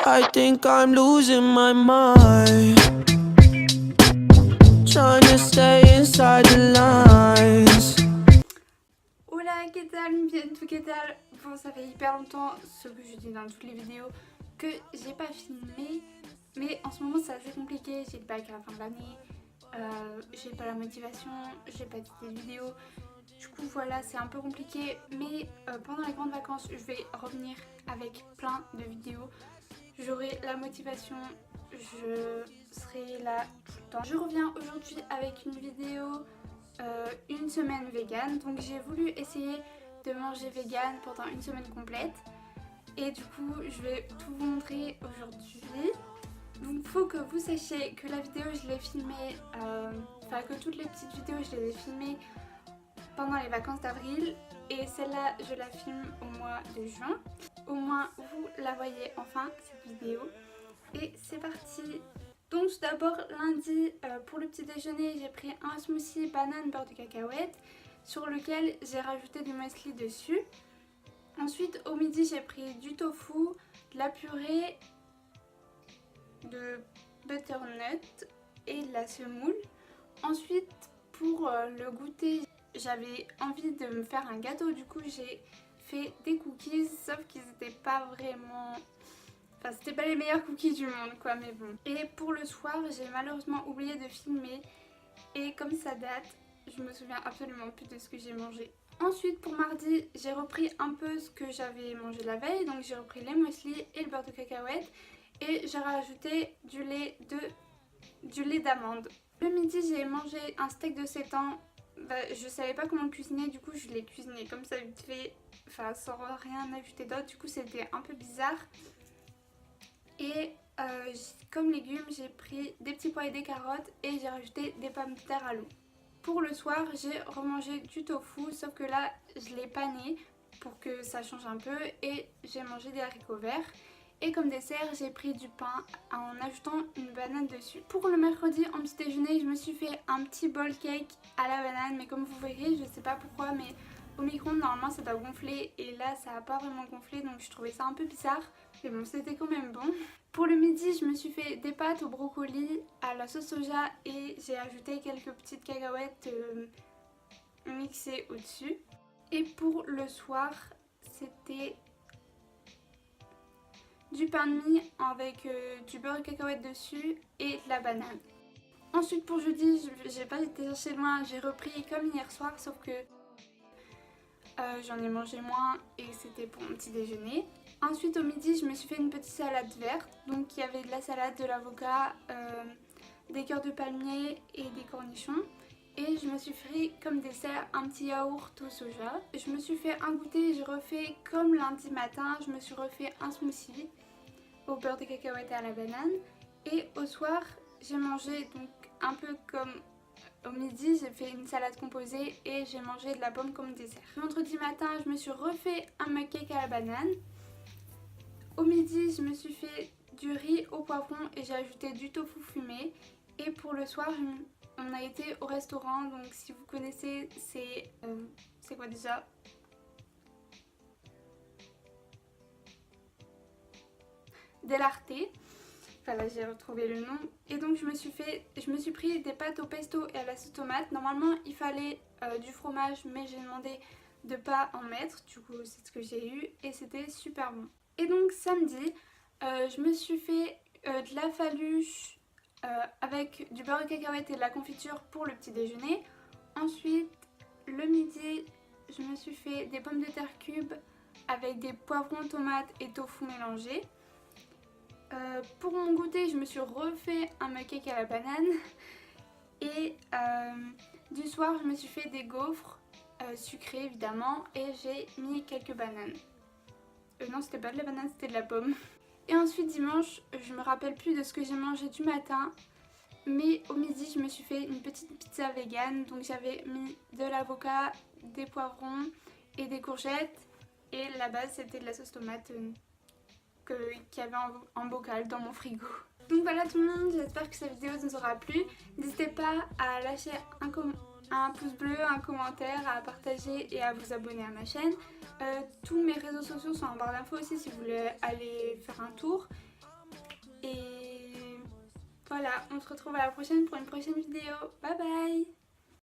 I think I'm losing my mind, trying to stay inside the lines. Hola, ¿qué tal? Bientôt, ¿qué tal? Bon, ça fait hyper longtemps, ce que je dis dans toutes les vidéos, que j'ai pas filmé. Mais en ce moment, c'est assez compliqué. J'ai le bac à la fin de l'année, j'ai pas la motivation, j'ai pas d'idée de vidéo. Du coup, voilà, c'est un peu compliqué. Mais pendant les grandes vacances, je vais revenir avec plein de vidéos. J'aurai la motivation, je serai là tout le temps. Je reviens aujourd'hui avec une vidéo. Une semaine vegan, donc j'ai voulu essayer de manger vegan pendant une semaine complète et du coup je vais tout vous montrer aujourd'hui. Donc faut que vous sachiez que la vidéo je l'ai filmée, enfin que toutes les petites vidéos je les ai filmées pendant les vacances d'avril et celle-là je la filme au mois de juin. Au moins vous la voyez enfin cette vidéo et c'est parti. Donc tout d'abord lundi pour le petit déjeuner j'ai pris un smoothie banane beurre de cacahuète sur lequel j'ai rajouté du muesli dessus. Ensuite au midi j'ai pris du tofu, de la purée de butternut et de la semoule. Ensuite pour le goûter j'avais envie de me faire un gâteau, du coup j'ai fait des cookies sauf qu'ils n'étaient pas vraiment... Enfin, c'était pas les meilleurs cookies du monde quoi, mais bon. Et pour le soir, j'ai malheureusement oublié de filmer. Et comme ça date, je me souviens absolument plus de ce que j'ai mangé. Ensuite, pour mardi, j'ai repris un peu ce que j'avais mangé la veille. Donc j'ai repris les muesli et le beurre de cacahuète. Et j'ai rajouté du lait d'amande. Le midi, j'ai mangé un steak de 7 ans. Je savais pas comment le cuisiner, du coup je l'ai cuisiné comme ça vite fait. Enfin, sans rien ajouter d'autre. Du coup, c'était un peu bizarre. Et comme légumes, j'ai pris des petits pois et des carottes et j'ai rajouté des pommes de terre à l'eau. Pour le soir, j'ai remangé du tofu, sauf que là, je l'ai pané pour que ça change un peu et j'ai mangé des haricots verts. Et comme dessert, j'ai pris du pain en ajoutant une banane dessus. Pour le mercredi, en petit déjeuner, je me suis fait un petit bowl cake à la banane, mais comme vous verrez, je sais pas pourquoi, mais au micro-ondes, normalement, ça doit gonfler et là, ça a pas vraiment gonflé, donc je trouvais ça un peu bizarre. Mais bon, c'était quand même bon. Pour le midi, je me suis fait des pâtes au brocoli, à la sauce soja et j'ai ajouté quelques petites cacahuètes mixées au-dessus. Et pour le soir, c'était du pain de mie avec du beurre de cacahuète dessus et de la banane. Ensuite pour jeudi, j'ai pas été chercher loin, j'ai repris comme hier soir, sauf que j'en ai mangé moins et c'était pour mon petit déjeuner. Ensuite au midi je me suis fait une petite salade verte, donc il y avait de la salade, de l'avocat, des cœurs de palmier et des cornichons. Et je me suis fait comme dessert un petit yaourt au soja. Je me suis fait un goûter, j'ai refait comme lundi matin, je me suis refait un smoothie au beurre de cacahuète et à la banane. Et au soir j'ai mangé donc un peu comme... Au midi, j'ai fait une salade composée et j'ai mangé de la pomme comme dessert. Vendredi matin, je me suis refait un mug cake à la banane. Au midi, je me suis fait du riz au poivron et j'ai ajouté du tofu fumé. Et pour le soir, on a été au restaurant. Donc si vous connaissez, c'est quoi déjà? Dell'Arte. Voilà, j'ai retrouvé le nom. Et donc je me suis pris des pâtes au pesto et à la sauce tomate. Normalement il fallait du fromage, mais j'ai demandé de pas en mettre. Du coup c'est ce que j'ai eu et c'était super bon. Et donc samedi, je me suis fait de la faluche avec du beurre de cacahuète et de la confiture pour le petit déjeuner. Ensuite le midi, je me suis fait des pommes de terre cubes avec des poivrons, tomates et tofu mélangés. Pour mon goûter, je me suis refait un mug cake à la banane et du soir, je me suis fait des gaufres sucrés évidemment et j'ai mis quelques bananes. Non, c'était pas de la banane, c'était de la pomme. Et ensuite dimanche, je me rappelle plus de ce que j'ai mangé du matin, mais au midi, je me suis fait une petite pizza vegan. Donc j'avais mis de l'avocat, des poivrons et des courgettes et la base c'était de la sauce tomate qu'il y avait en bocal dans mon frigo. Donc voilà tout le monde, j'espère que cette vidéo vous aura plu. N'hésitez pas à lâcher un pouce bleu, un commentaire, à partager et à vous abonner à ma chaîne. Tous mes réseaux sociaux sont en barre d'infos aussi si vous voulez aller faire un tour. Voilà, on se retrouve à la prochaine pour une prochaine vidéo. Bye bye.